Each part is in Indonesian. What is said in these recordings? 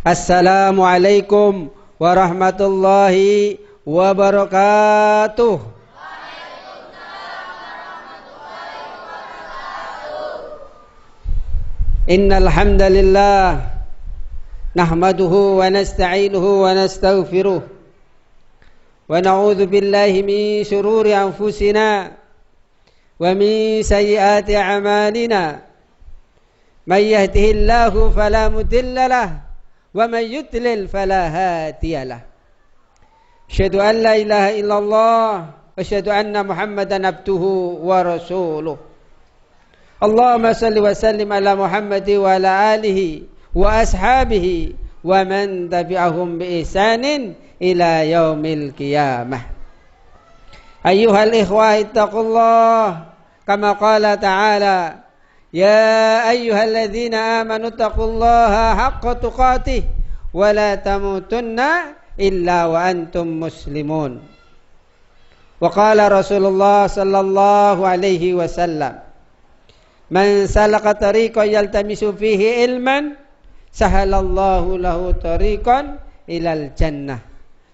Assalamualaikum warahmatullahi wabarakatuh. Innal hamdalillah nahmaduhu wa nasta'inuhu wa nastaghfiruh wa na'udzu billahi min shururi anfusina wa min sayyiati a'malina. May yahdihillahu fala mudilla lahu wa man yudlil fala hadiya lahu. Asyhadu an la ilaha illallah wa asyhadu anna Muhammadan abduhu wa rasuluh. Allahumma salli wa sallim ala Muhammad wa ala alihi wa ashabihi wa man tabi'ahum bi ihsanin ila yaumil qiyamah. Ayyuhal ikhwah ittaqullah kama qala ta'ala ya ayyuhalladzina amanu taqullaha haqqa tuqatih wa la tamutunna illa wa antum muslimun. Wa qala Rasulullah sallallahu alaihi wasallam man salaka tariqan yaltamisu fihi ilman sahalallahu lahu tariqan ilal jannah.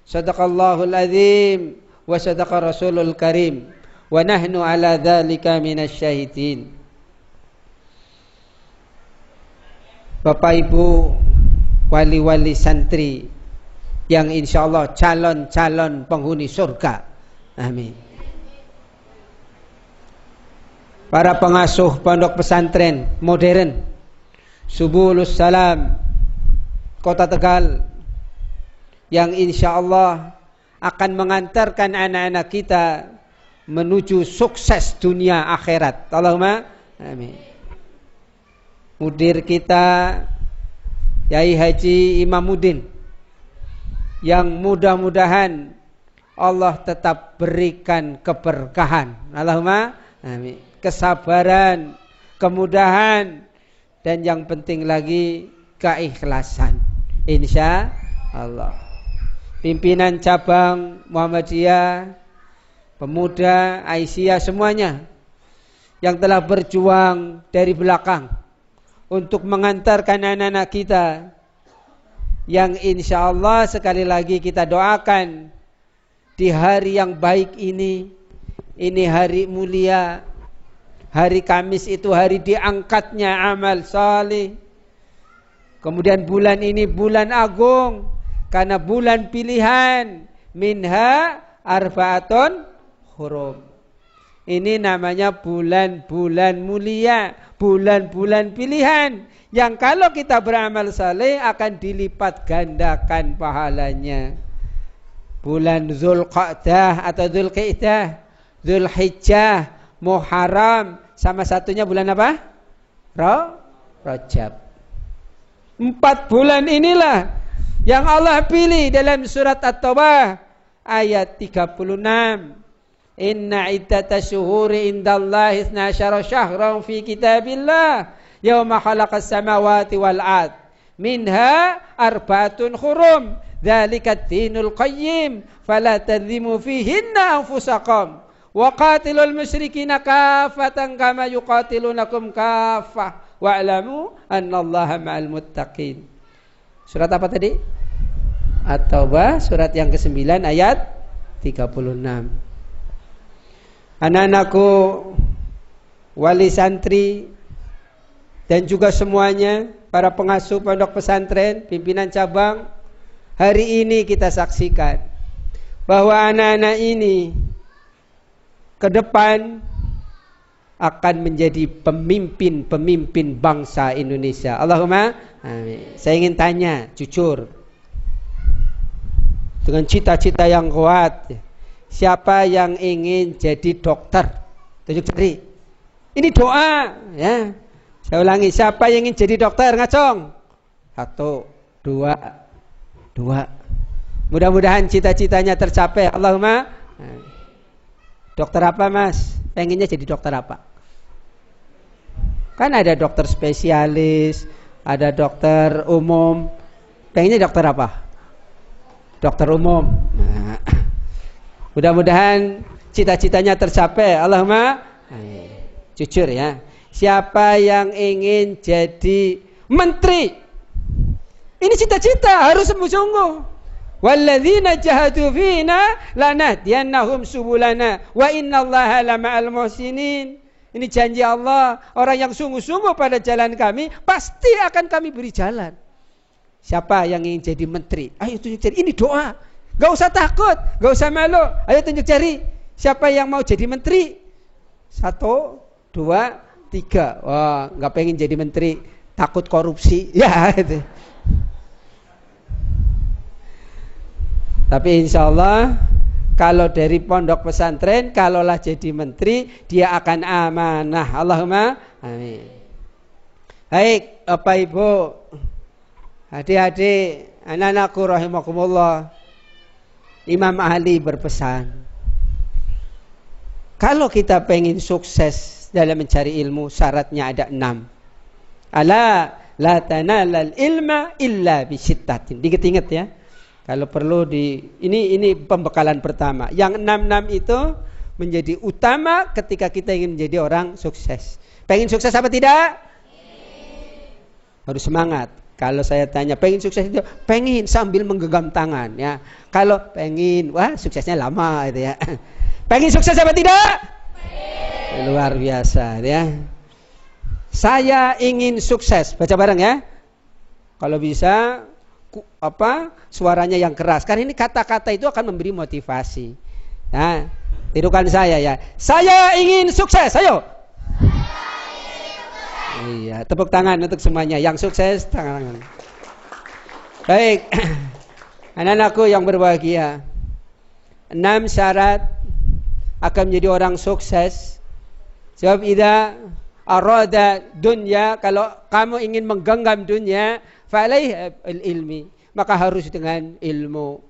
Sadaqallahul azim wa sadaqa rasulul karim wa nahnu ala dzalika minasyahidin. Bapak Ibu wali-wali santri yang insyaallah calon-calon penghuni surga, amin. Para pengasuh pondok pesantren modern Subulus Salam Kota Tegal yang insyaallah akan mengantarkan anak-anak kita menuju sukses dunia akhirat. Allahumma amin. Mudir kita Yai Haji Imamuddin yang mudah-mudahan Allah tetap berikan keberkahan. Allahumma amin. Kesabaran, kemudahan, dan yang penting lagi keikhlasan. Insya Allah. Pimpinan cabang Muhammadiyah, pemuda, Aisyah, semuanya yang telah berjuang dari belakang untuk mengantarkan anak-anak kita, yang insya Allah sekali lagi kita doakan di hari yang baik ini hari mulia, hari Kamis itu hari diangkatnya amal salih. Kemudian bulan ini bulan agung karena bulan pilihan, minha arbaatun hurum. Ini namanya bulan-bulan mulia, bulan-bulan pilihan yang kalau kita beramal saleh akan dilipat gandakan pahalanya. Bulan Zulqa'dah atau Zulqa'dah, Zulhijjah, Muharram, sama satunya bulan apa? Rajab. 4 bulan inilah yang Allah pilih dalam surat At-Taubah ayat 36. Inna iddatash syuhuri indallahi 12 syahran fi kitabillah yauma khalaqas samawati wal ard minha arbaatun hurum dzalikat dinul qayyim fala tadhimu fihinna anfusakum wa qatilul musyrikina kaffatan kama yuqatilunakum kaffah wa'lamu annallaha ma'al muttaqin. Surat apa tadi? At-Taubah surat yang ke-9 ayat 36. Anak-anakku wali santri dan juga semuanya para pengasuh pondok pesantren, pimpinan cabang, hari ini kita saksikan bahwa anak-anak ini ke depan akan menjadi pemimpin-pemimpin bangsa Indonesia. Allahumma amin. Saya ingin tanya jujur, dengan cita-cita yang kuat, siapa yang ingin jadi dokter? Tunjuk jari. Ini doa, ya. Saya ulangi, siapa yang ingin jadi dokter? Ngacong. 1, 2. Mudah-mudahan cita-citanya tercapai. Allahumma. Dokter apa, Mas? Pengennya jadi dokter apa? Kan ada dokter spesialis, ada dokter umum. Pengennya dokter apa? Dokter umum. Nah, mudah-mudahan cita-citanya tercapai. Allahumma jujur ya. Siapa yang ingin jadi menteri Ini cita-cita harus sungguh-sungguh. Walladzina jahadu fina lanahdiyannahum subulana wa innallaha lama'al muhsinin. Ini janji Allah, orang yang sungguh-sungguh pada jalan kami pasti akan kami beri jalan. Siapa yang ingin jadi menteri? Ayo tunjuk jari. Ini doa. Gak usah takut, gak usah malu. Ayo tunjuk jari. Siapa yang mau jadi menteri? 1, 2, 3. Wah, gak pengen jadi menteri, takut korupsi. Ya itu. Tapi insya Allah kalau dari pondok pesantren, kalaulah jadi menteri, dia akan amanah. Allahumma amin. Baik, Bapak Ibu, adik-adik, anak-anakku rahimakumullah. Imam Ali berpesan, kalau kita pengen sukses dalam mencari ilmu, syaratnya ada 6. Ala la tanalal ilma illa bisittatin. Diingat-ingat ya. Kalau perlu ini pembekalan pertama. Yang 6 itu menjadi utama ketika kita ingin menjadi orang sukses. Pengen sukses apa tidak? Harus semangat. Kalau saya tanya pengen sukses itu, pengen sambil menggenggam tangan ya. Kalau pengen, wah suksesnya lama itu ya. Pengen sukses apa tidak? Luar biasa ya. Saya ingin sukses. Baca bareng ya. Kalau bisa suaranya yang keras, karena ini kata-kata itu akan memberi motivasi. Nah, tirukan saya ya. Saya ingin sukses, ayo. Iya, tepuk tangan untuk semuanya yang sukses, tangan. Baik, anak-anakku yang berbahagia. 6 syarat akan menjadi orang sukses. Sebab idza arada dunya, kalau kamu ingin menggenggam dunia, fa'alaihi ilmi, maka harus dengan ilmu.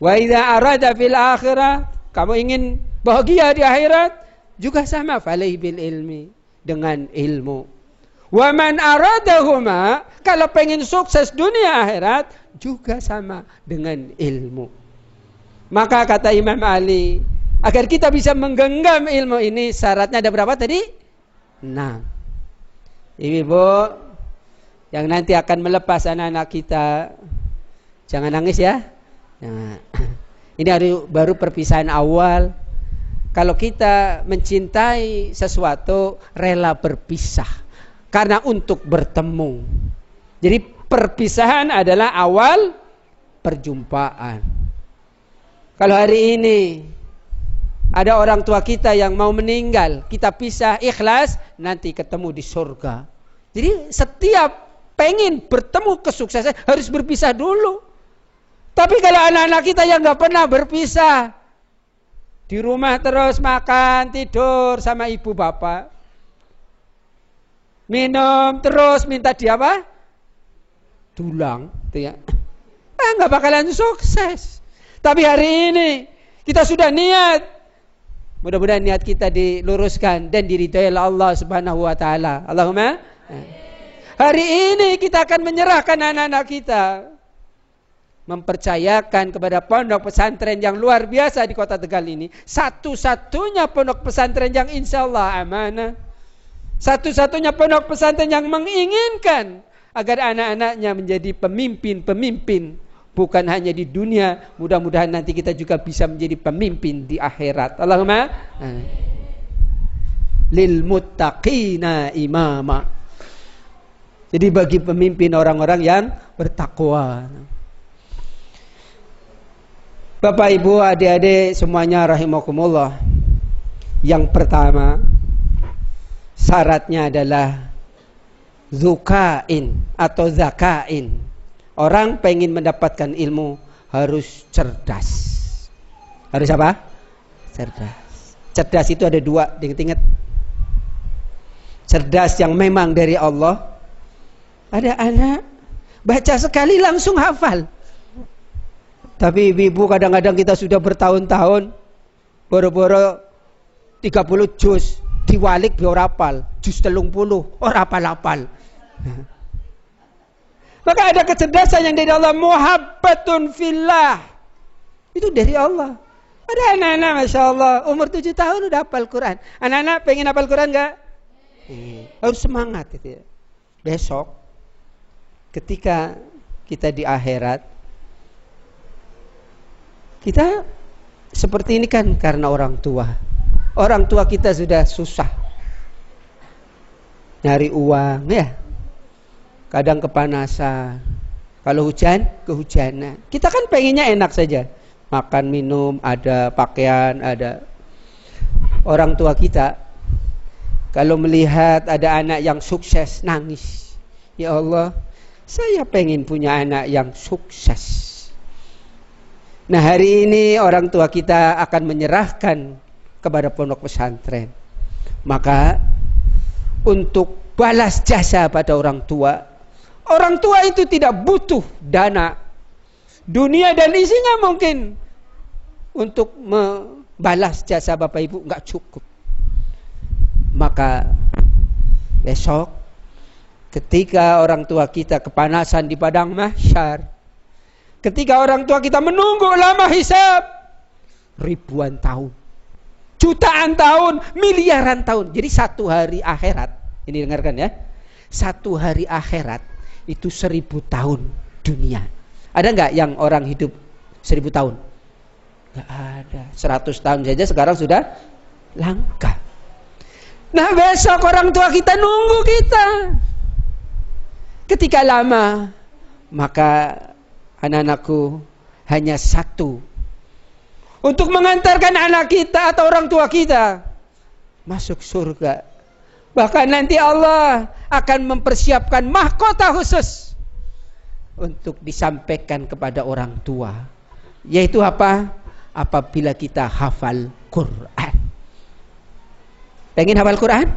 Wa idza arada fil akhirah, kamu ingin bahagia di akhirat, juga sama, fa'alaihi bil ilmi, dengan ilmu. Wa man aradahuma, kalau pengen sukses dunia akhirat, juga sama dengan ilmu. Maka kata Imam Ali, agar kita bisa menggenggam ilmu ini, syaratnya ada berapa tadi? 6. Ibu yang nanti akan melepas anak-anak kita, jangan nangis ya. Nah, ini baru perpisahan awal. Kalau kita mencintai sesuatu, rela berpisah karena untuk bertemu. Jadi perpisahan adalah awal perjumpaan. Kalau hari ini ada orang tua kita yang mau meninggal, kita pisah ikhlas, nanti ketemu di surga. Jadi setiap pengen bertemu kesuksesan harus berpisah dulu. Tapi kalau anak-anak kita yang gak pernah berpisah, di rumah terus makan, tidur sama ibu bapak, minum terus minta dia apa? Dulang, gitu ya. Gak bakalan sukses. Tapi hari ini kita sudah niat, mudah-mudahan niat kita diluruskan dan diridhai oleh Allah Subhanahu wa taala. Allahumma. Hari ini kita akan menyerahkan anak-anak kita, mempercayakan kepada pondok pesantren yang luar biasa di Kota Tegal ini, satu-satunya pondok pesantren yang insya Allah amanah, satu-satunya pondok pesantren yang menginginkan agar anak-anaknya menjadi pemimpin-pemimpin, bukan hanya di dunia, mudah-mudahan nanti kita juga bisa menjadi pemimpin di akhirat. Allahumma lil muttaqina imama. Jadi bagi pemimpin orang-orang yang bertakwa. Bapak Ibu adik-adik semuanya rahimakumullah. Yang pertama, syaratnya adalah zukain atau zakain. Orang pengen mendapatkan ilmu harus cerdas. Harus apa? Cerdas. Cerdas itu ada 2, ingat-ingat. Cerdas yang memang dari Allah. Ada anak baca sekali langsung hafal. Tapi ibu kadang-kadang kita sudah bertahun-tahun boro-boro 30 juz diwalik biar hafal, juz 30 ora hafal-hafal. Maka ada kecerdasan yang dari Allah, muhabbatun fillah. Itu dari Allah. Ada anak-anak Masya Allah umur 7 tahun udah hafal Quran. Anak-anak pengen hafal Quran enggak? Harus semangat itu ya. Besok ketika kita di akhirat, kita seperti ini kan karena orang tua. Orang tua kita sudah susah nyari uang ya, kadang kepanasan, kalau hujan kehujanan. Kita kan pengennya enak saja, makan minum ada, pakaian ada. Orang tua kita kalau melihat ada anak yang sukses nangis, ya Allah, saya pengen punya anak yang sukses. Nah, hari ini orang tua kita akan menyerahkan kepada pondok pesantren. Maka untuk balas jasa pada orang tua itu tidak butuh dana dunia dan isinya mungkin untuk membalas jasa Bapak Ibu enggak cukup. Maka besok ketika orang tua kita kepanasan di padang mahsyar, ketika orang tua kita menunggu lama hisab ribuan tahun, jutaan tahun, miliaran tahun. Jadi satu hari akhirat, ini dengarkan ya, satu hari akhirat itu 1000 tahun dunia. Ada nggak yang orang hidup 1000 tahun? Nggak ada. 100 tahun saja sekarang sudah langka. Nah, besok orang tua kita nunggu kita. Ketika lama, maka anak-anakku hanya satu, untuk mengantarkan anak kita atau orang tua kita masuk surga. Bahkan nanti Allah akan mempersiapkan mahkota khusus untuk disampaikan kepada orang tua. Yaitu apa? Apabila kita hafal Quran. Pengen hafal Quran?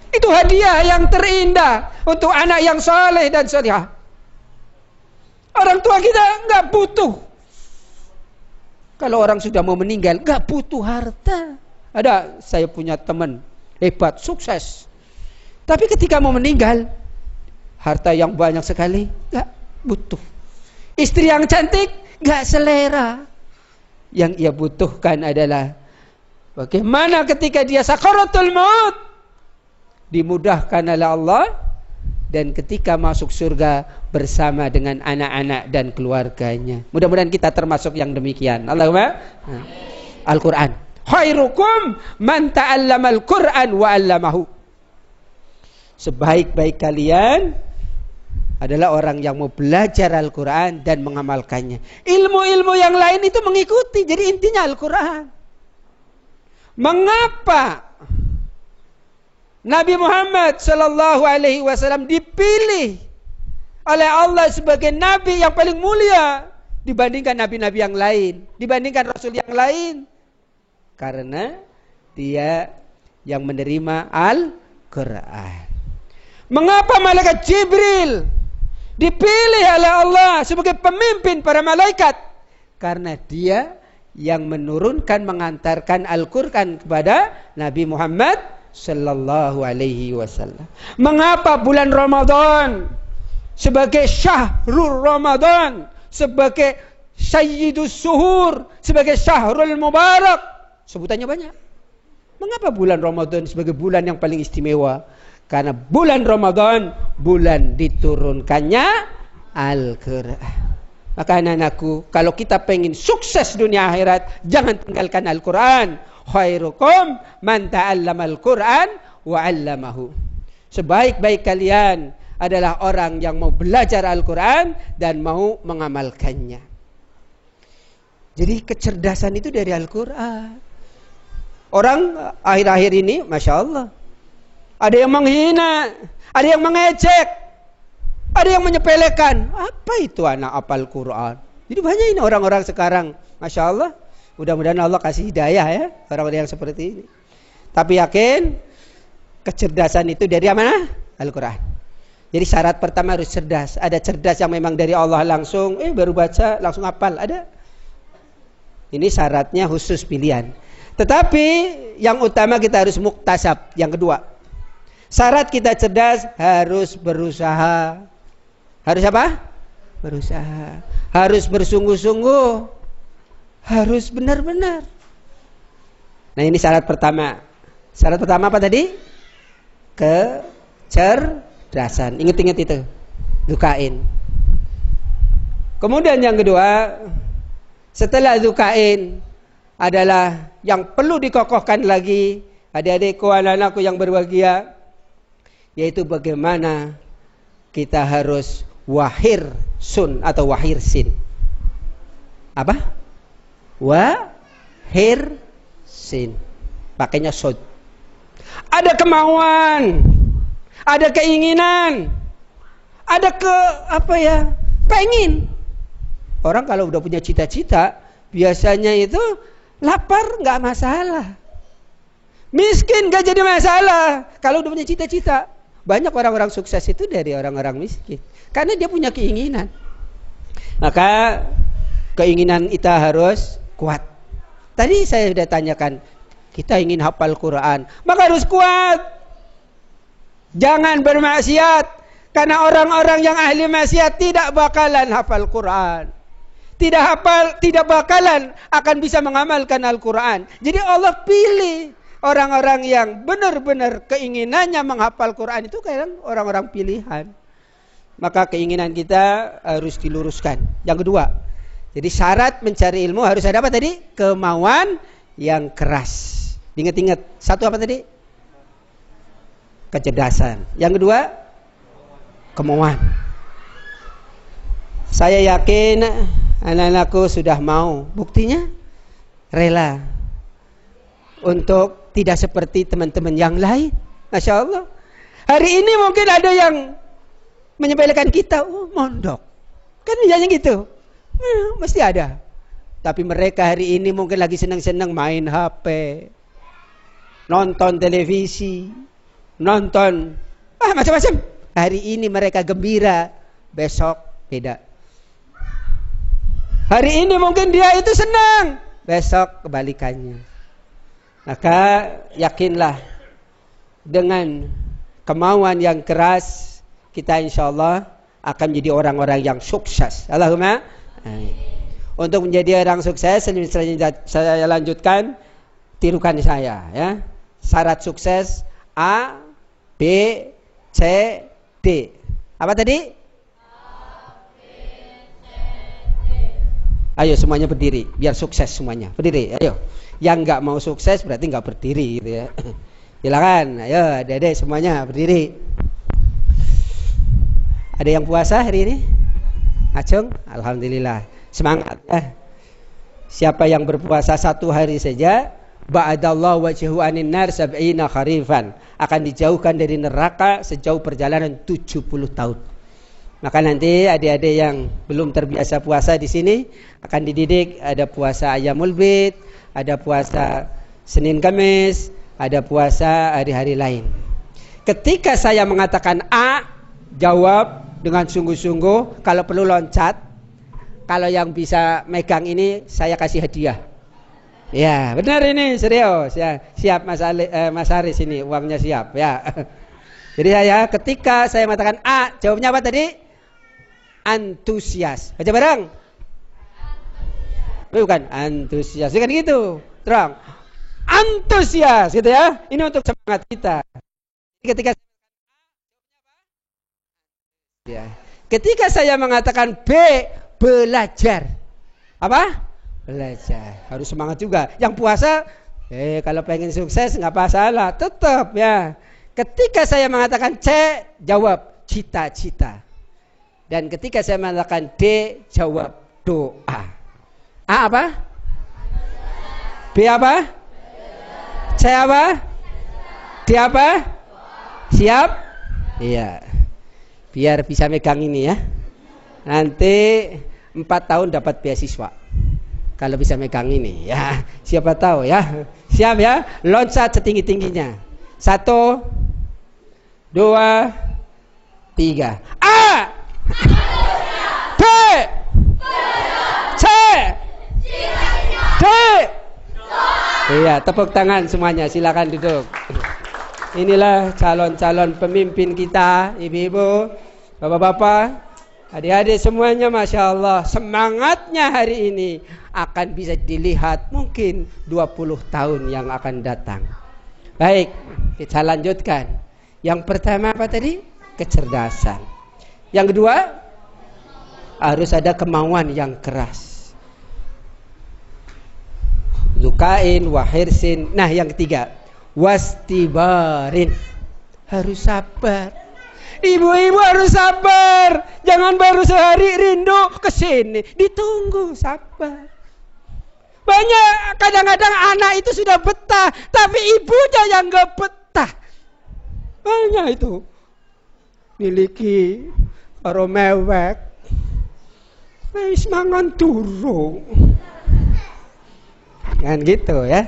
Itu hadiah yang terindah untuk anak yang saleh dan salihah. Orang tua kita nggak butuh. Kalau orang sudah mau meninggal, nggak butuh harta. Ada, saya punya teman hebat, sukses. Tapi ketika mau meninggal, harta yang banyak sekali, nggak butuh. Istri yang cantik, nggak selera. Yang ia butuhkan adalah bagaimana ketika dia sakaratul maut, dimudahkan oleh Allah, dan ketika masuk surga bersama dengan anak-anak dan keluarganya. Mudah-mudahan kita termasuk yang demikian. Allahumma. Al-Quran. Khairukum man ta'allamal Quran wa 'allamahu. Sebaik-baik kalian adalah orang yang mau belajar Al-Quran dan mengamalkannya. Ilmu-ilmu yang lain itu mengikuti. Jadi intinya Al-Quran. Mengapa Nabi Muhammad sallallahu alaihi wasallam dipilih oleh Allah sebagai nabi yang paling mulia dibandingkan nabi-nabi yang lain, dibandingkan rasul yang lain? Karena dia yang menerima Al-Quran. Mengapa malaikat Jibril dipilih oleh Allah sebagai pemimpin para malaikat? Karena dia yang menurunkan, mengantarkan Al-Quran kepada Nabi Muhammad sallallahu alaihi wasallam. Mengapa bulan Ramadan sebagai syahrul Ramadan, sebagai sayyidus suhur, sebagai syahrul mubarak, sebutannya banyak. Mengapa bulan Ramadan sebagai bulan yang paling istimewa? Karena bulan Ramadan bulan diturunkannya Al-Quran. Maka anak-anakku, kalau kita pengen sukses dunia akhirat, jangan tinggalkan Al-Quran. Khairukum man ta'allamal Quran wa 'allamahu. Sebaik-baik kalian adalah orang yang mau belajar Al-Quran dan mau mengamalkannya. Jadi kecerdasan itu dari Al-Quran. Orang akhir-akhir ini, Masya Allah, ada yang menghina, ada yang mengejek, ada yang menyepelekan. Apa itu anak hafal Quran? Jadi banyak ini orang-orang sekarang, Masya Allah. Mudah-mudahan Allah kasih hidayah ya orang-orang yang seperti ini. Tapi yakin kecerdasan itu dari mana? Al-Quran. Jadi syarat pertama harus cerdas. Ada cerdas yang memang dari Allah langsung, baru baca langsung hafal. Ada. Ini syaratnya khusus pilihan. Tetapi yang utama kita harus muktasab. Yang kedua, syarat kita cerdas harus berusaha. Harus apa? Berusaha. Harus bersungguh-sungguh. Harus benar-benar. Nah, ini syarat pertama. Syarat pertama apa tadi? Kecerdasan. kecerdasan. Ingat-ingat itu. Dzukain. Kemudian yang kedua, setelah dzukain adalah yang perlu dikokohkan lagi, adik-adikku, anak-anakku yang berbahagia, yaitu bagaimana kita harus wahir sun atau wahir sin. Apa? Wahir sin. Pakainya sod. Ada kemauan, ada keinginan, ada pengen. Orang kalau udah punya cita-cita, biasanya itu lapar nggak masalah, miskin nggak jadi masalah. Kalau udah punya cita-cita, banyak orang-orang sukses itu dari orang-orang miskin, karena dia punya keinginan. Maka keinginan kita harus kuat. Tadi saya sudah tanyakan, kita ingin hafal Quran, maka harus kuat. Jangan bermaksiat, karena orang-orang yang ahli maksiat tidak bakalan hafal Quran. Tidak bakalan akan bisa mengamalkan Al-Quran. Jadi Allah pilih orang-orang yang benar-benar keinginannya menghafal Quran itu kan orang-orang pilihan. Maka keinginan kita harus diluruskan. Yang kedua, jadi syarat mencari ilmu harus ada apa tadi? Kemauan yang keras. Ingat-ingat, satu apa tadi? Kecerdasan. Yang kedua, kemauan. Saya yakin anak-anakku sudah mau. Buktinya rela untuk tidak seperti teman-teman yang lain. Masya Allah. Hari ini mungkin ada yang menyepelekan kita, mondok. Kan biasanya gitu. Mesti ada. Tapi mereka hari ini mungkin lagi senang-senang main HP, nonton televisi, nonton macam-macam. Hari ini mereka gembira, besok beda. Hari ini mungkin dia itu senang, besok kebalikannya. Maka yakinlah dengan kemauan yang keras, kita insya Allah akan menjadi orang-orang yang sukses. Allahumma amin. Untuk menjadi orang sukses, saya lanjutkan, tirukan saya ya. Syarat sukses A, B, C, D. Apa tadi? Ayo semuanya berdiri, biar sukses semuanya. Berdiri, ayo. Yang nggak mau sukses berarti nggak berdiri, gitu ya. Silakan, ayo, adik-adik semuanya berdiri. Ada yang puasa hari ini? Acung, alhamdulillah. Semangat ya. Siapa yang berpuasa 1 hari saja, ba'adallahu wajhu anin nar sab'ina kharifan, akan dijauhkan dari neraka sejauh perjalanan 70 tahun. Maka nanti adik-adik yang belum terbiasa puasa di sini akan dididik, ada puasa Ayyamul Bid, ada puasa Senin Kamis, ada puasa hari-hari lain. Ketika saya mengatakan A, jawab dengan sungguh-sungguh, kalau perlu loncat. Kalau yang bisa megang ini saya kasih hadiah. Ya, benar ini, serius ya. Siap Mas Haris ini, uangnya siap ya. Jadi ketika saya mengatakan A, jawabnya apa tadi? Antusias. Baca bareng. Bukan antusias, bukan gitu. Terang. Antusias gitu ya. Ini untuk semangat kita. Ketika saya mengatakan B, belajar. Apa? Belajar. Harus semangat juga. Yang puasa, kalau pengen sukses nggak masalah, tetap ya. Ketika saya mengatakan C, jawab cita-cita. Dan ketika saya mengatakan D, jawab doa. A apa? B apa? C apa? D apa? Siap? Iya. Biar bisa megang ini ya. Nanti 4 tahun dapat beasiswa. Kalau bisa megang ini ya. Siapa tahu ya. Siap ya? Loncat setinggi-tingginya. 1, 2, 3. A. B. C. D. Iya, tepuk tangan semuanya. Silakan duduk. Inilah calon-calon pemimpin kita, ibu-ibu, bapak-bapak, adik-adik semuanya, masya Allah, semangatnya hari ini akan bisa dilihat mungkin 20 tahun yang akan datang. Baik, kita lanjutkan. Yang pertama apa tadi? kecerdasan. Yang kedua, harus ada kemauan yang keras. Lukain wahirsin. Nah, yang ketiga, wastibarin. Harus sabar. Ibu-ibu harus sabar. Jangan baru sehari rindu kesini. Ditunggu, sabar. Banyak kadang-kadang anak itu sudah betah, tapi ibunya yang gak betah. Banyak itu. Miliki karo mewek. Wis mangan durung. Kan gitu ya.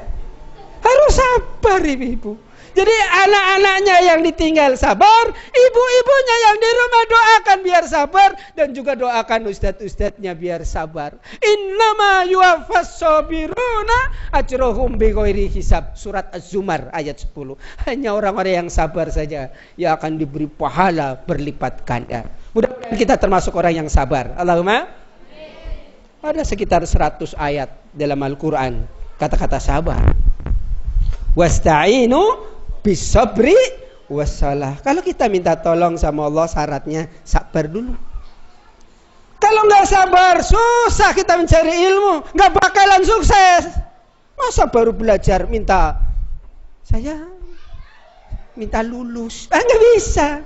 Harus sabar ibu-ibu. Jadi anak-anaknya yang ditinggal sabar, ibu-ibunya yang di rumah doakan biar sabar, dan juga doakan ustadz-ustadznya biar sabar. Innama yuwaffas sabiruna ajrohum bighairi hisab. Surat Az-Zumar ayat 10. Hanya orang-orang yang sabar saja yang akan diberi pahala berlipat ganda. Mudah-mudahan kita termasuk orang yang sabar. Allahumma. Ada sekitar 100 ayat dalam Al-Quran kata-kata sabar. Wasta'inu bisabri wassalah. Kalau kita minta tolong sama Allah, syaratnya sabar dulu. Kalau nggak sabar, susah kita mencari ilmu, nggak bakalan sukses. Masa baru belajar saya minta lulus? Nggak bisa.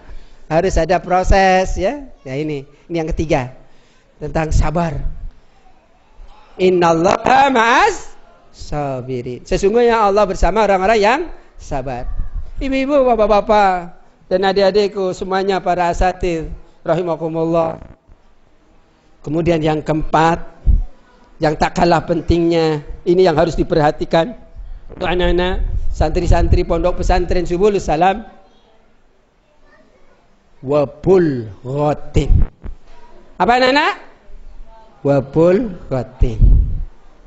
Harus ada proses ya. Ya ini yang ketiga tentang sabar. Innallaha ma'as sabirin. Sesungguhnya Allah bersama orang-orang yang sabar. Ibu-ibu, bapak-bapak, dan adik-adikku semuanya para asatidz rahimakumullah. Kemudian yang keempat, yang tak kalah pentingnya, ini yang harus diperhatikan untuk anak-anak santri-santri pondok pesantren Subulus Salam, wabul ghatin. Apa anak-anak? Wabul ghatin.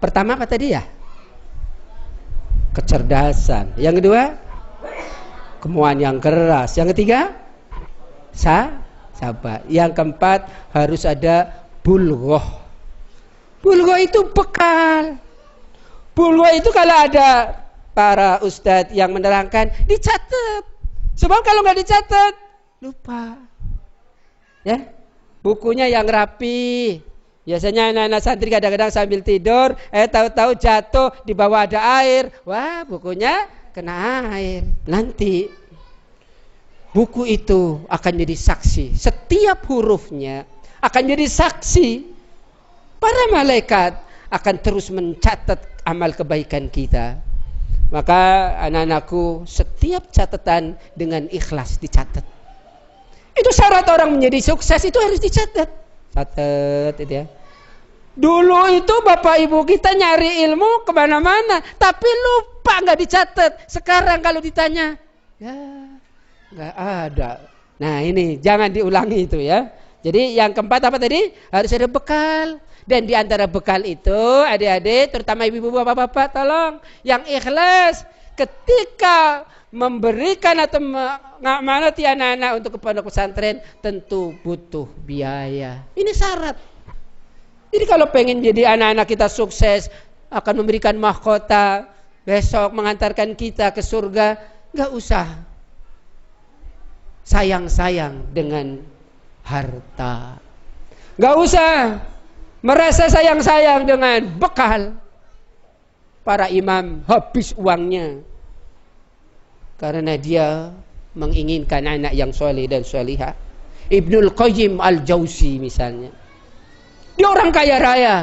Pertama apa tadi ya? Kecerdasan. Yang kedua, kemauan yang keras. Yang ketiga, sabar. Yang keempat, harus ada bulghah. Bulghah itu bekal. Bulghah itu kalau ada para ustadz yang menerangkan, dicatat. Sebab kalau nggak dicatat, lupa. Ya, bukunya yang rapi. Biasanya anak-anak santri kadang-kadang sambil tidur, tahu-tahu jatuh, di bawah ada air. Wah, bukunya kena air. Nanti buku itu akan jadi saksi. Setiap hurufnya akan jadi saksi. Para malaikat akan terus mencatat amal kebaikan kita. Maka anak-anakku, setiap catatan dengan ikhlas dicatat. Itu syarat orang menjadi sukses, itu harus dicatat. Catat itu ya. Dulu itu bapak ibu kita nyari ilmu kemana-mana, tapi lupa nggak dicatat. Sekarang kalau ditanya, ya nggak ada. Nah ini jangan diulangi itu ya. Jadi yang keempat apa tadi? Harus ada bekal. Dan di antara bekal itu, adik-adik, terutama ibu-ibu, bapak-bapak, tolong yang ikhlas ketika memberikan atau mengamanati anak-anak untuk ke pondok pesantren, tentu butuh biaya. Ini syarat. Jadi kalau pengen jadi anak-anak kita sukses, akan memberikan mahkota, besok mengantarkan kita ke surga, nggak usah sayang-sayang dengan harta. Nggak usah merasa sayang-sayang dengan bekal. Para imam habis uangnya karena dia menginginkan anak yang soleh dan solihah. Ibnul Qayyim Al-Jauzi misalnya, dia orang kaya raya,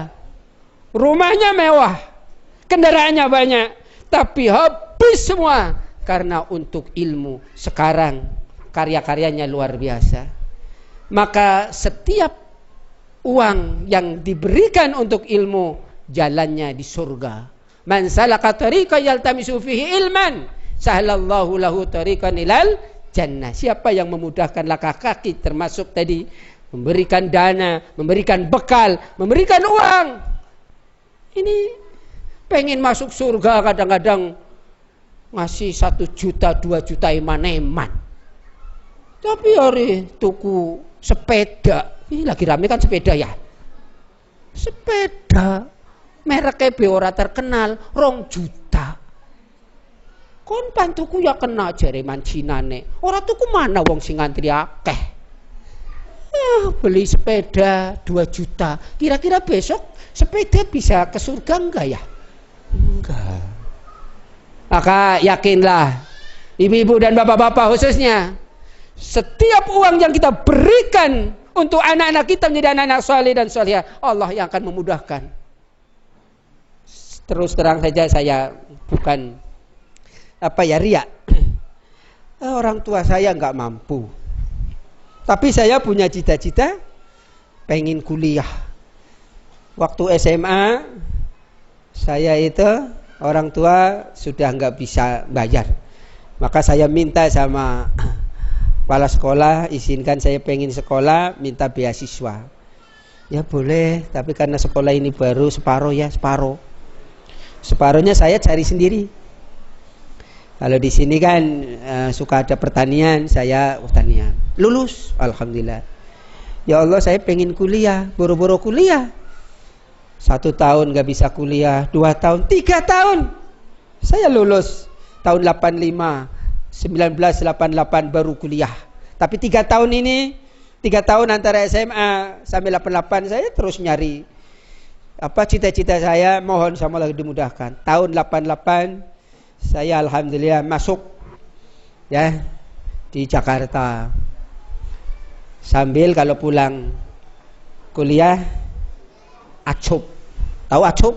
rumahnya mewah, kendaraannya banyak, tapi habis semua karena untuk ilmu. Sekarang karya-karyanya luar biasa. Maka setiap uang yang diberikan untuk ilmu, jalannya di surga. Man salaka tariqan yaltamisu fihi ilman, sahhalallahu lahu tariqan ilal jannah. Siapa yang memudahkan langkah kaki, termasuk tadi memberikan dana, memberikan bekal, memberikan uang. Ini pengen masuk surga kadang-kadang ngasih 1 juta, 2 juta eman-eman. Tapi hari tuku sepeda, ini lagi rame kan sepeda ya. Sepeda mereknya ora terkenal, 2 juta. Kon pantuku ya kena jare mancinane. Ora tuku mana wong sing ngantri akeh. Beli sepeda 2 juta. Kira-kira besok sepeda bisa ke surga enggak ya? Enggak. Maka yakinlah, ibu-ibu dan bapak-bapak khususnya, setiap uang yang kita berikan untuk anak-anak kita menjadi anak-anak saleh dan salihah, Allah yang akan memudahkan. Terus terang saja saya bukan riak. Orang tua saya nggak mampu, tapi saya punya cita-cita pengen kuliah. Waktu SMA saya itu orang tua sudah nggak bisa bayar, maka saya minta sama kepala sekolah, izinkan saya pengen sekolah, minta beasiswa. Ya boleh, tapi karena sekolah ini baru separuh ya, separuhnya saya cari sendiri. Kalau di sini kan suka ada pertanian, saya pertanian. Lulus, alhamdulillah. Ya Allah, saya pengen kuliah, boro-boro kuliah. 1 tahun gak bisa kuliah, 2 tahun, 3 tahun. Saya lulus tahun 85, 1988 baru kuliah. Tapi 3 tahun ini, 3 tahun antara SMA sampai 88 saya terus nyari cita-cita saya, mohon sama Allah dimudahkan. Tahun 88 saya alhamdulillah masuk ya di Jakarta. Sambil kalau pulang kuliah ACUP. Tahu ACUP?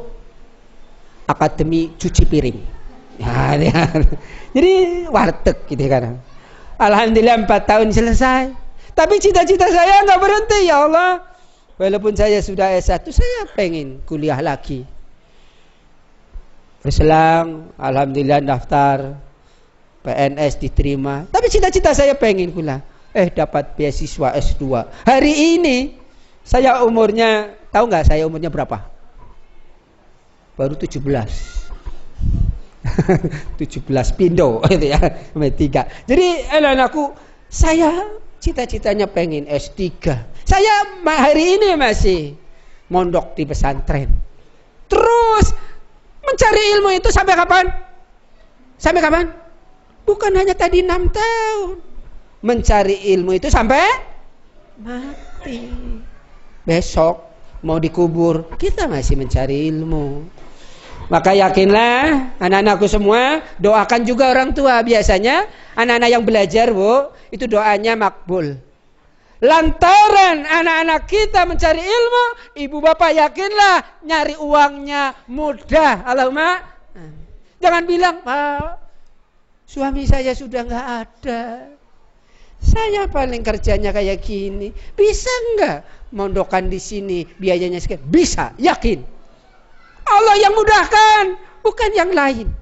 Akademi Cuci Piring. Ya. Jadi warteg gitu kan. Alhamdulillah 4 tahun selesai. Tapi cita-cita saya enggak berhenti, ya Allah. Walaupun saya sudah S1, saya pengen kuliah lagi. Berselang, alhamdulillah daftar PNS diterima. Tapi cita-cita saya pengen kuliah. Dapat beasiswa S2. Hari ini saya umurnya, tahu nggak saya umurnya berapa? Baru 17. 17 pindo gitu ya, 3. Jadi anakku, saya cita-citanya pengen S3. Saya hari ini masih mondok di pesantren. Terus mencari ilmu itu sampai kapan? Sampai kapan? Bukan hanya tadi 6 tahun. Mencari ilmu itu sampai mati. Besok mau dikubur, kita masih mencari ilmu. Maka yakinlah anak-anakku semua, doakan juga orang tua. Biasanya anak-anak yang belajar, Bu, itu doanya makbul. Lantaran anak-anak kita mencari ilmu, ibu bapak yakinlah nyari uangnya mudah. Allahumma. Jangan bilang, Pak, suami saya sudah nggak ada. Saya paling kerjanya kayak gini. Bisa nggak mondokan di sini biayanya sekian? Bisa, yakin. Allah yang mudahkan, bukan yang lain.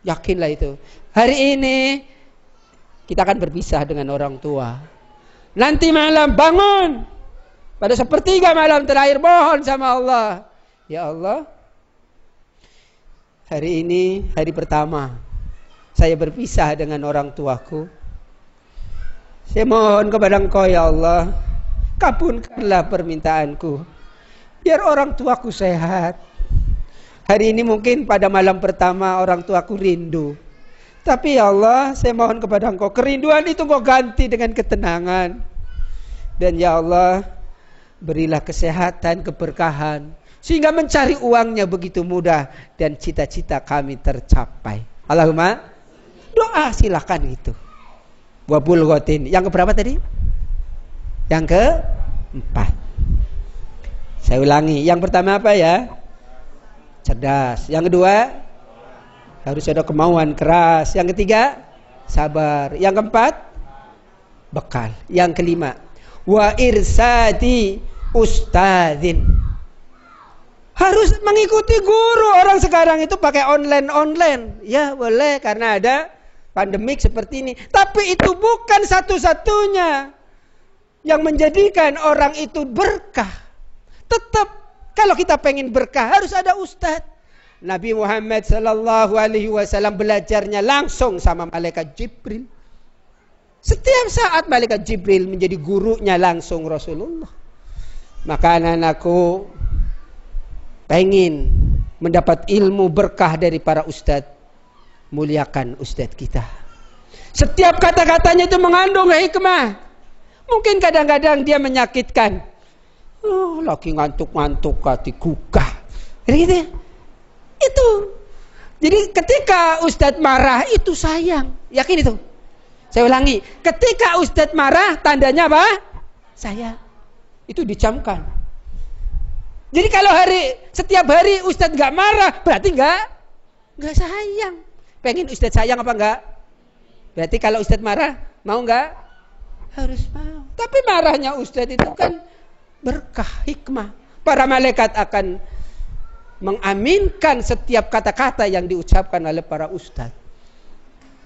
Yakinlah itu. Hari ini kita akan berpisah dengan orang tua. Nanti malam bangun, pada 1/3 malam terakhir mohon sama Allah. Ya Allah, hari ini hari pertama saya berpisah dengan orang tuaku. Saya mohon kepada Engkau ya Allah, kabulkanlah permintaanku, biar orang tuaku sehat. Hari ini mungkin pada malam pertama orang tuaku rindu. Tapi ya Allah, saya mohon kepada Engkau, kerinduan itu Engkau ganti dengan ketenangan. Dan ya Allah, berilah kesehatan, keberkahan, sehingga mencari uangnya begitu mudah dan cita-cita kami tercapai. Allahumma, doa silahkan itu. Wabul ghotin. Yang keberapa tadi? Yang ke-4. Saya ulangi. Yang pertama apa ya? Cerdas. Yang kedua, harus ada kemauan keras. Yang ketiga, sabar. Yang keempat, bekal. Yang kelima, wa irsadi ustadzin. Harus mengikuti guru. Orang sekarang itu pakai online. Ya boleh karena ada pandemik seperti ini. Tapi itu bukan satu-satunya yang menjadikan orang itu berkah. Tetap kalau kita pengen berkah harus ada ustadz. Nabi Muhammad sallallahu alaihi wasallam belajarnya langsung sama malaikat Jibril. Setiap saat malaikat Jibril menjadi gurunya langsung Rasulullah. Maka anak-anakku pengen mendapat ilmu berkah dari para ustadz. muliakan ustadz kita. Setiap kata-katanya itu mengandung hikmah. Mungkin kadang-kadang dia menyakitkan. Lagi ngantuk-ngantuk hati gugah. Gitu. Itu. Jadi ketika ustadz marah itu sayang. Yakin itu? Saya ulangi. Ketika ustadz marah tandanya apa? Sayang. Itu dicamkan. Jadi kalau setiap hari ustadz gak marah, berarti gak sayang. Pengen ustadz sayang apa enggak? Berarti kalau ustadz marah, mau enggak? Harus mau. Tapi marahnya ustadz itu kan berkah, hikmah. Para malaikat akan mengaminkan setiap kata-kata yang diucapkan oleh para ustadz.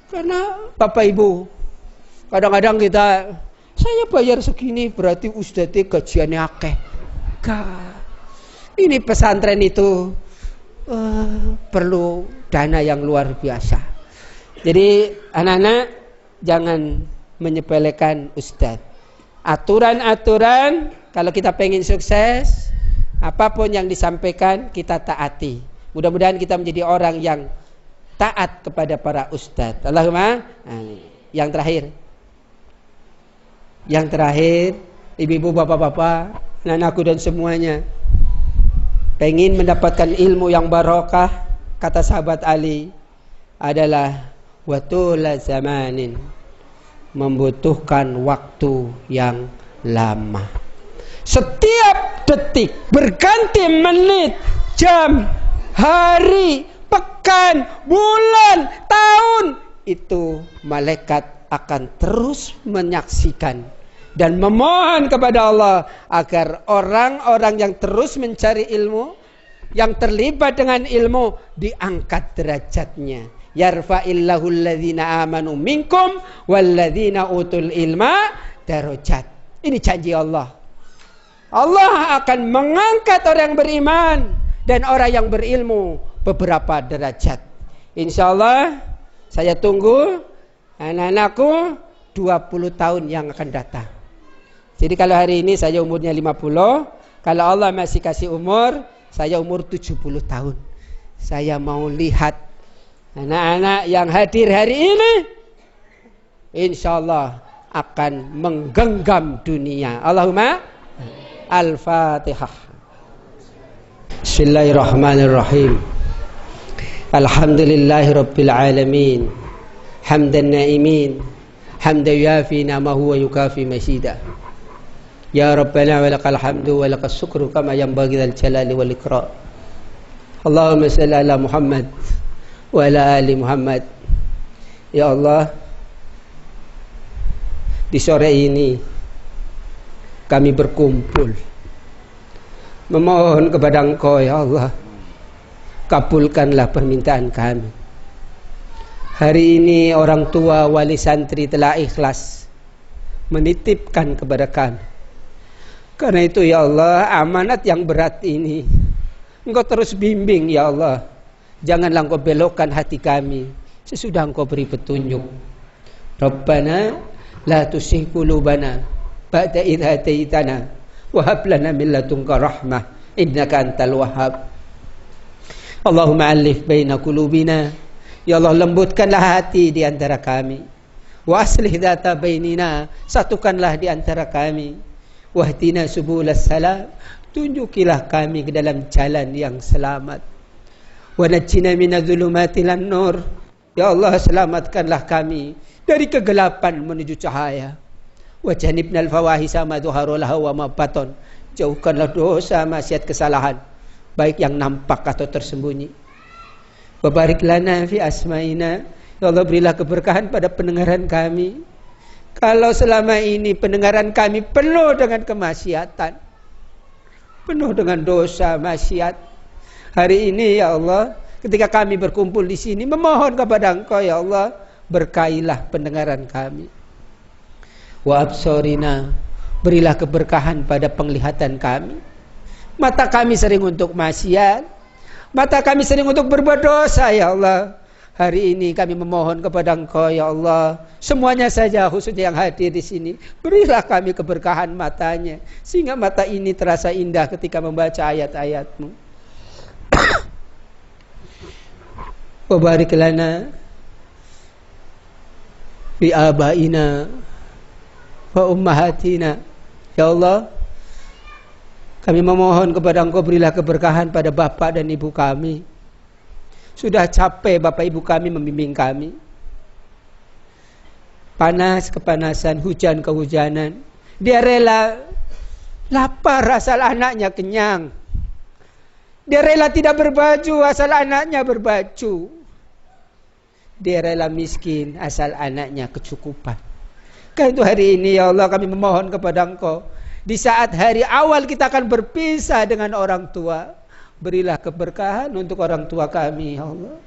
Karena Bapak Ibu, kadang-kadang saya bayar segini berarti ustadznya gajiannya akeh. Ini pesantren itu perlu dana yang luar biasa. Jadi anak-anak jangan menyepelekan ustadz. Aturan-aturan kalau kita pengen sukses, apapun yang disampaikan kita taati. Mudah-mudahan kita menjadi orang yang taat kepada para ustadz. Allahumma amin. Yang terakhir, ibu-ibu, bapak-bapak, anak-anakku dan semuanya, pengen mendapatkan ilmu yang barokah, kata sahabat Ali adalah watula zamanin, membutuhkan waktu yang lama. Setiap detik, berganti menit, jam, hari, pekan, bulan, tahun, itu malaikat akan terus menyaksikan dan memohon kepada Allah agar orang-orang yang terus mencari ilmu, yang terlibat dengan ilmu, diangkat derajatnya. Yarfa'illahu alladhina amanu minkum walladhina utul ilma darajat. Ini janji Allah. Allah akan mengangkat orang yang beriman dan orang yang berilmu beberapa derajat. Insyaallah saya tunggu anak-anakku 20 tahun yang akan datang. Jadi kalau hari ini saya umurnya 50, kalau Allah masih kasih umur, saya umur 70 tahun. Saya mau lihat anak-anak yang hadir hari ini, insyaallah akan menggenggam dunia. Allahumma Al-Fatihah. Bismillahirrahmanirrahim. Alhamdulillahi Rabbil Alamin. Hamdan na'imin, hamdan yuafi na'mahu wa yukafi masyidah. Ya Rabbana wa lakal hamdu wa lakas syukru kama yanbaghi dzal jalali wal ikram. Allahumma shalli ala Muhammad wa ala ali Muhammad. Ya Allah, di sore ini kami berkumpul memohon kepada Engkau, ya Allah, kabulkanlah permintaan kami. Hari ini orang tua wali santri telah ikhlas menitipkan kepada kami. Karena itu ya Allah, amanat yang berat ini Engkau terus bimbing ya Allah. Janganlah Engkau belokkan hati kami sesudah Engkau beri petunjuk. Rabbana la tuzigh qulubana ba'da idh hadaitana wa hab lana min ladunka rahmah innaka antal wahhab. Allahumma alif baina qulubina. Ya Allah, lembutkanlah hati di antara kami. Wa aslih dzata bainina, satukanlah di antara kami. Wahdina subulas salam, tunjukilah kami ke dalam jalan yang selamat. Wa najjina minadh-dhulumati ilan nur. Ya Allah, selamatkanlah kami dari kegelapan menuju cahaya. Wa janibnal fawahisa ma dhahara laha wa ma baton. Jauhkanlah dosa, maksiat, kesalahan, baik yang nampak atau tersembunyi. Wa barik lana fi asma'ina. Ya Allah, berilah keberkahan pada pendengaran kami. Kalau selama ini pendengaran kami penuh dengan kemaksiatan, penuh dengan dosa, maksiat, hari ini ya Allah, ketika kami berkumpul di sini memohon kepada Engkau ya Allah, berkailah pendengaran kami. Wa absorina, berilah keberkahan pada penglihatan kami. Mata kami sering untuk maksiat, mata kami sering untuk berbuat dosa ya Allah. Hari ini kami memohon kepada Engkau ya Allah, semuanya saja khususnya yang hadir di sini, berilah kami keberkahan matanya sehingga mata ini terasa indah ketika membaca ayat-ayat-Mu. Wa barik lana bi abaina wa ummahatina. Ya Allah, kami memohon kepada Engkau, berilah keberkahan pada bapak dan ibu kami. Sudah capek bapak ibu kami membimbing kami. Panas kepanasan, hujan kehujanan. Dia rela lapar asal anaknya kenyang. Dia rela tidak berbaju asal anaknya berbaju. Dia rela miskin asal anaknya kecukupan. Karena itu hari ini ya Allah kami memohon kepada Engkau, di saat hari awal kita akan berpisah dengan orang tua, berilah keberkahan untuk orang tua kami ya Allah.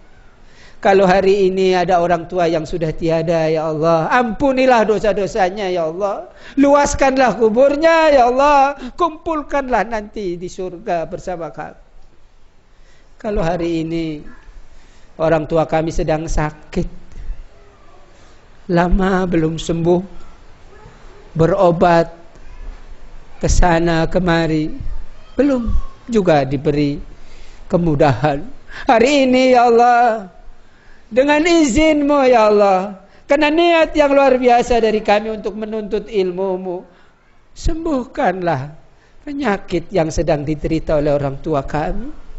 Kalau hari ini ada orang tua yang sudah tiada ya Allah, ampunilah dosa-dosanya ya Allah. Luaskanlah kuburnya ya Allah. Kumpulkanlah nanti di surga bersama kami. Kalau hari ini orang tua kami sedang sakit, lama belum sembuh, berobat ke sana kemari, belum juga diberi kemudahan. Hari ini ya Allah, dengan izin-Mu ya Allah, karena niat yang luar biasa dari kami untuk menuntut ilmu-Mu, sembuhkanlah penyakit yang sedang diderita oleh orang tua kami.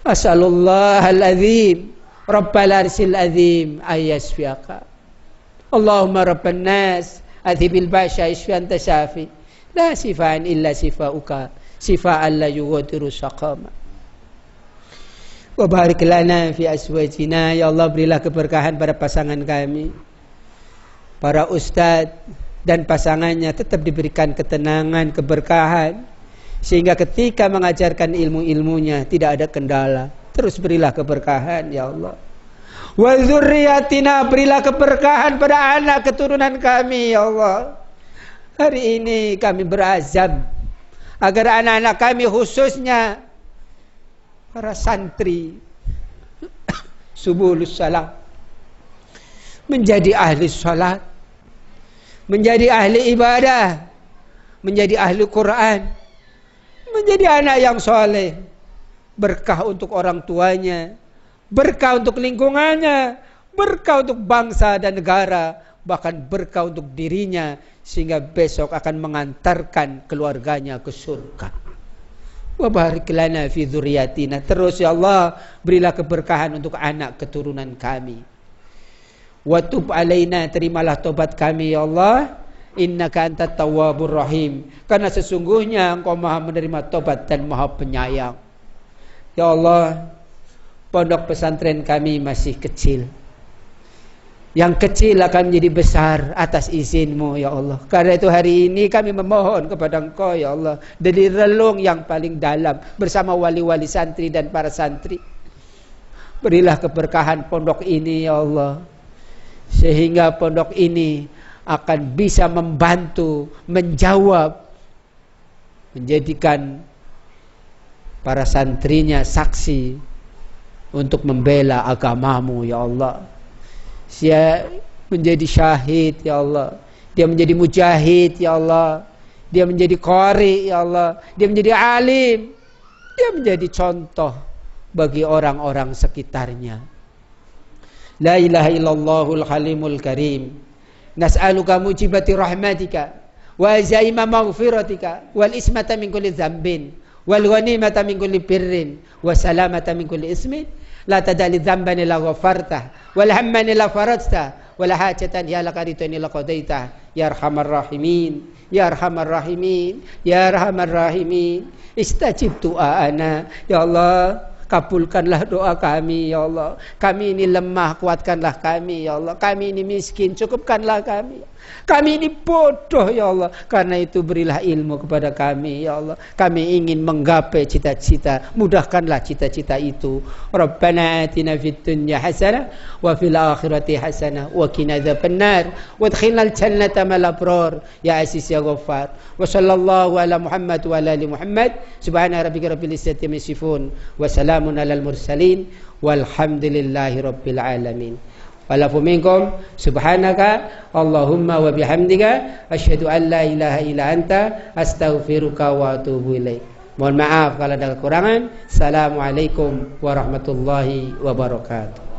As'alullahal azim Rabbal arsil azim ayyasfiaka. Allahumma rabban nas adhibil ba'sya isfi anta syafi, la sifaan illa sifauka, sifaan la yughadiru saqama. Wa barik lana fi aswajina. Ya Allah, berilah keberkahan pada pasangan kami. Para ustadz dan pasangannya tetap diberikan ketenangan, keberkahan, sehingga ketika mengajarkan ilmu-ilmunya tidak ada kendala. Terus berilah keberkahan ya Allah. Wa dzurriyyatina, berilah keberkahan pada anak keturunan kami ya Allah. Hari ini kami berazam agar anak-anak kami, khususnya para santri Subulus Salam, menjadi ahli salat, menjadi ahli ibadah, menjadi ahli Quran, menjadi anak yang soleh. Berkah untuk orang tuanya, berkah untuk lingkungannya, berkah untuk bangsa dan negara, bahkan berkah untuk dirinya, sehingga besok akan mengantarkan keluarganya ke surga. Wa barik lana fi dzurriyyatina. Terus ya Allah, berilah keberkahan untuk anak keturunan kami. Wa tub alaina, terimalah tobat kami ya Allah. Innaka antat tawwabur rahim, karena sesungguhnya Engkau Maha menerima tobat dan Maha penyayang. Ya Allah, pondok pesantren kami masih kecil. Yang kecil akan menjadi besar atas izin-Mu ya Allah. Karena itu hari ini kami memohon kepada Engkau ya Allah, dari relung yang paling dalam bersama wali-wali santri dan para santri, berilah keberkahan pondok ini ya Allah, sehingga pondok ini akan bisa membantu, menjawab, menjadikan para santrinya saksi untuk membela agama-Mu ya Allah. Dia menjadi syahid ya Allah, dia menjadi mujahid ya Allah, dia menjadi qari ya Allah, dia menjadi alim, dia menjadi contoh bagi orang-orang sekitarnya. La ilaha illallahul halimul karim. Nas'aluka mujibati rahmatika wa azaima maghfiratika wal ismata min kulli dzambin wal ghanimata min kulli birrin wa salamata min kulli ismin la tadali dzamban illa ghafarta wal hamman illa farajta wal hajatan ya laqaritani laqadaita ya arhamar rahimin ya arhamar rahimin ya arhamar rahimin. Istajib du'ana ya Allah, kabulkanlah doa kami ya Allah. Kami ini lemah, kuatkanlah kami ya Allah. Kami ini miskin, cukupkanlah kami. Kami ini bodoh ya Allah. Karena itu berilah ilmu kepada kami ya Allah. Kami ingin menggapai cita-cita, mudahkanlah cita-cita itu. Rabbana atina fid dunya hasanah wa fil akhirati hasanah wa qina adzabannar wadkhilnal jannata ma'al abrar ya aziz ya ghaffar. Wa sallallahu ala Muhammad wa ala ali Muhammad. Subhana rabbika rabbil izzati amma yasifun wa salamun alal mursalin walhamdulillahi rabbil alamin. Walafu minkum subhanaka Allahumma wa bihamdika asyhadu an la ilaha illa anta astaghfiruka wa atubu ilaik. Mohon maaf kalau ada kekurangan. Assalamualaikum warahmatullahi wabarakatuh.